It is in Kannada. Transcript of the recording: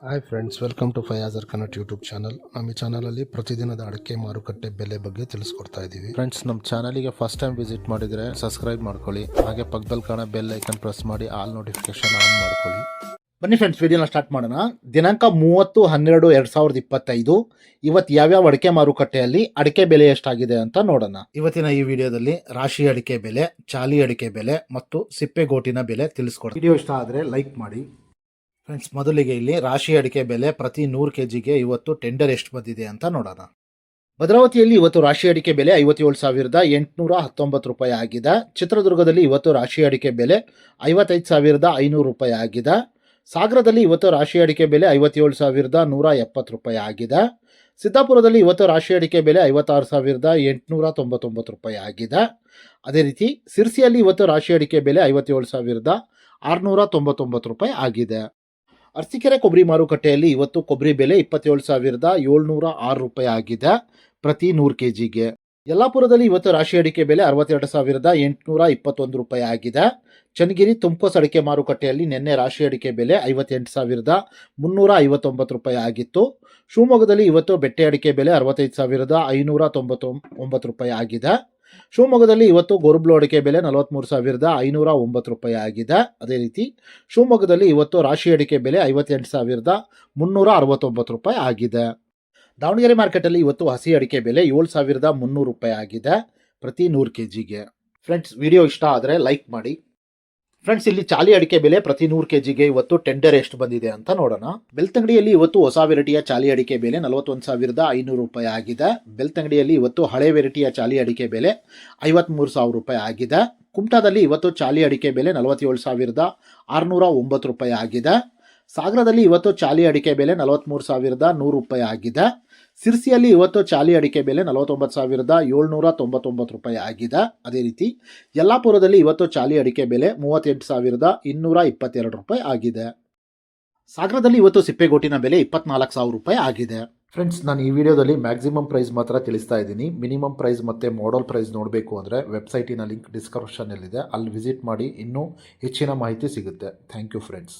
Hi friends, welcome to Fayazar Kannada YouTube channel. ನಮ್ಮ ಈ ಚಾನಲಲ್ಲಿ ಪ್ರತಿದಿನದ ಅಡಿಕೆ ಮಾರುಕಟ್ಟೆ ಬೆಲೆ ಬಗ್ಗೆ ತಿಳಿಸ್ಕೊಡ್ತಾ ಇದ್ದೀವಿ. ಫ್ರೆಂಡ್ಸ್, ನಮ್ಮ ಚಾನಲಿಗೆ ಫಸ್ಟ್ ಟೈಮ್ ವಿಸಿಟ್ ಮಾಡಿದರೆ ಸಬ್ಸ್ಕ್ರೈಬ್ ಮಾಡ್ಕೊಳ್ಳಿ. ಹಾಗೆ ಪಕ್ಕದಲ್ಲಿ ಕಾಣೋ ಬೆಲ್ ಐಕನ್ ಪ್ರೆಸ್ ಮಾಡಿ ಆಲ್ ನೋಟಿಫಿಕೇಶನ್ ಆನ್ ಮಾಡ್ಕೊಳ್ಳಿ. ಬನ್ನಿ ಫ್ರೆಂಡ್ಸ್, ವಿಡಿಯೋನ ಸ್ಟಾರ್ಟ್ ಮಾಡೋಣ. ದಿನಾಂಕ 30/12/2025 ಇವತ್ತು ಯಾವ್ಯಾವ ಅಡಿಕೆ ಮಾರುಕಟ್ಟೆಯಲ್ಲಿ ಅಡಿಕೆ ಬೆಲೆ ಎಷ್ಟಾಗಿದೆ ಅಂತ ನೋಡೋಣ. ಇವತ್ತಿನ ಈ ವಿಡಿಯೋದಲ್ಲಿ ರಾಶಿ ಅಡಿಕೆ ಬೆಲೆ, ಚಾಲಿ ಅಡಿಕೆ ಬೆಲೆ ಮತ್ತು ಸಿಪ್ಪೆಗೋಟಿನ ಬೆಲೆ ತಿಳಿಸ್ಕೊಡ್ತೀನಿ. ವಿಡಿಯೋ ಇಷ್ಟ ಆದರೆ ಲೈಕ್ ಮಾಡಿ. ಫ್ರೆಂಡ್ಸ್, ಮೊದಲಿಗೆ ಇಲ್ಲಿ ರಾಶಿ ಅಡಿಕೆ ಬೆಲೆ ಪ್ರತಿ 100 kgಗೆ ಇವತ್ತು ಟೆಂಡರ್ ಎಷ್ಟು ಬಂದಿದೆ ಅಂತ ನೋಡೋಣ. ಭದ್ರಾವತಿಯಲ್ಲಿ ಇವತ್ತು ರಾಶಿ ಅಡಿಕೆ ಬೆಲೆ 57,819 ರೂಪಾಯಿ ಆಗಿದೆ. ಚಿತ್ರದುರ್ಗದಲ್ಲಿ ಇವತ್ತು ರಾಶಿ ಅಡಿಕೆ ಬೆಲೆ 55,500 ರೂಪಾಯಿ ಆಗಿದೆ. ಸಾಗರದಲ್ಲಿ ಇವತ್ತು ರಾಶಿ ಅಡಿಕೆ ಬೆಲೆ 57,170 ರೂಪಾಯಿ ಆಗಿದೆ. ಸಿದ್ದಾಪುರದಲ್ಲಿ ಇವತ್ತು ರಾಶಿ ಅಡಿಕೆ ಬೆಲೆ 56,899 ರೂಪಾಯಿ ಆಗಿದೆ. ಅದೇ ರೀತಿ ಸಿರ್ಸಿಯಲ್ಲಿ ಇವತ್ತು ರಾಶಿ ಅಡಿಕೆ ಬೆಲೆ 57,699 ರೂಪಾಯಿ ಆಗಿದೆ. ಅರಸೀಕೆರೆ ಕೊಬ್ಬರಿ ಮಾರುಕಟ್ಟೆಯಲ್ಲಿ ಇವತ್ತು ಕೊಬ್ಬರಿ ಬೆಲೆ 27,706 ರೂಪಾಯಿ ಆಗಿದೆ ಪ್ರತಿ 100 kgಗೆ. ಯಲ್ಲಾಪುರದಲ್ಲಿ ಇವತ್ತು ರಾಶಿ ಅಡಿಕೆ ಬೆಲೆ 62,821 ರೂಪಾಯಿ ಆಗಿದೆ. ಚನ್ನಗಿರಿ ತುಮಕೋಸ್ ಅಡಿಕೆ ಮಾರುಕಟ್ಟೆಯಲ್ಲಿ ನಿನ್ನೆ ರಾಶಿ ಅಡಿಕೆ ಬೆಲೆ 58,359 ರೂಪಾಯಿ ಆಗಿತ್ತು. ಶಿವಮೊಗ್ಗದಲ್ಲಿ ಇವತ್ತು ಬೆಟ್ಟೆ ಅಡಿಕೆ ಬೆಲೆ 65,599 ರೂಪಾಯಿ ಆಗಿದೆ. ಶಿವಮೊಗ್ಗದಲ್ಲಿ ಇವತ್ತು ಗೋರುಬ್ಲು ಅಡಿಕೆ ಬೆಲೆ 43,509 ರೂಪಾಯಿ ಆಗಿದೆ. ಅದೇ ರೀತಿ ಶಿವಮೊಗ್ಗದಲ್ಲಿ ಇವತ್ತು ರಾಶಿ ಅಡಿಕೆ ಬೆಲೆ 58,369 ರೂಪಾಯಿ ಆಗಿದೆ. ದಾವಣಗೆರೆ ಮಾರ್ಕೆಟಲ್ಲಿ ಇವತ್ತು ಹಸಿ ಅಡಿಕೆ ಬೆಲೆ 7,300 ರೂಪಾಯಿ ಆಗಿದೆ ಪ್ರತಿ 100 kgಗೆ. ಫ್ರೆಂಡ್ಸ್, ವಿಡಿಯೋ ಇಷ್ಟ ಆದರೆ ಲೈಕ್ ಮಾಡಿ. ಫ್ರೆಂಡ್ಸ್, ಇಲ್ಲಿ ಚಾಲಿ ಅಡಿಕೆ ಬೆಲೆ ಪ್ರತಿ 100 kgಗೆ ಇವತ್ತು ಟೆಂಡರ್ ಎಷ್ಟು ಬಂದಿದೆ ಅಂತ ನೋಡೋಣ. ಬೆಳ್ತಂಗಡಿಯಲ್ಲಿ ಇವತ್ತು ಹೊಸ ವೆರೈಟಿಯ ಚಾಲಿ ಅಡಿಕೆ ಬೆಲೆ 41,500 ರೂಪಾಯಿ ಆಗಿದೆ. ಬೆಳ್ತಂಗಡಿಯಲ್ಲಿ ಇವತ್ತು ಹಳೆ ವೆರೈಟಿಯ ಚಾಲಿ ಅಡಿಕೆ ಬೆಲೆ 53,000 ರೂಪಾಯಿ ಆಗಿದೆ. ಕುಮಟಾದಲ್ಲಿ ಇವತ್ತು ಚಾಲಿ ಅಡಿಕೆ ಬೆಲೆ 47,609 ರೂಪಾಯಿ ಆಗಿದೆ. ಸಾಗರದಲ್ಲಿ ಇವತ್ತು ಚಾಲಿ ಅಡಿಕೆ ಬೆಲೆ 43,100 ರೂಪಾಯಿ ಆಗಿದೆ. ಸಿರ್ಸಿಯಲ್ಲಿ ಇವತ್ತು ಚಾಲಿ ಅಡಿಕೆ ಬೆಲೆ 49,799 ರೂಪಾಯಿ ಆಗಿದೆ. ಅದೇ ರೀತಿ ಯಲ್ಲಾಪುರದಲ್ಲಿ ಇವತ್ತು ಚಾಲಿ ಅಡಿಕೆ ಬೆಲೆ 38,222 ರೂಪಾಯಿ ಆಗಿದೆ. ಸಾಗರದಲ್ಲಿ ಇವತ್ತು ಸಿಪ್ಪೆಗೋಟಿನ ಬೆಲೆ 24,000 ರೂಪಾಯಿ ಆಗಿದೆ. ಫ್ರೆಂಡ್ಸ್, ನಾನು ಈ ವಿಡಿಯೋದಲ್ಲಿ ಮ್ಯಾಕ್ಸಿಮಮ್ ಪ್ರೈಸ್ ಮಾತ್ರ ತಿಳಿಸ್ತಾ ಇದ್ದೀನಿ. ಮಿನಿಮಮ್ ಪ್ರೈಸ್ ಮತ್ತು ಮಾಡಲ್ ಪ್ರೈಸ್ ನೋಡಬೇಕು ಅಂದರೆ ವೆಬ್ಸೈಟಿನ ಲಿಂಕ್ ಡಿಸ್ಕ್ರಿಪ್ಷನ್ನಲ್ಲಿದೆ, ಅಲ್ಲಿ ವಿಸಿಟ್ ಮಾಡಿ ಇನ್ನೂ ಹೆಚ್ಚಿನ ಮಾಹಿತಿ ಸಿಗುತ್ತೆ. Thank you friends.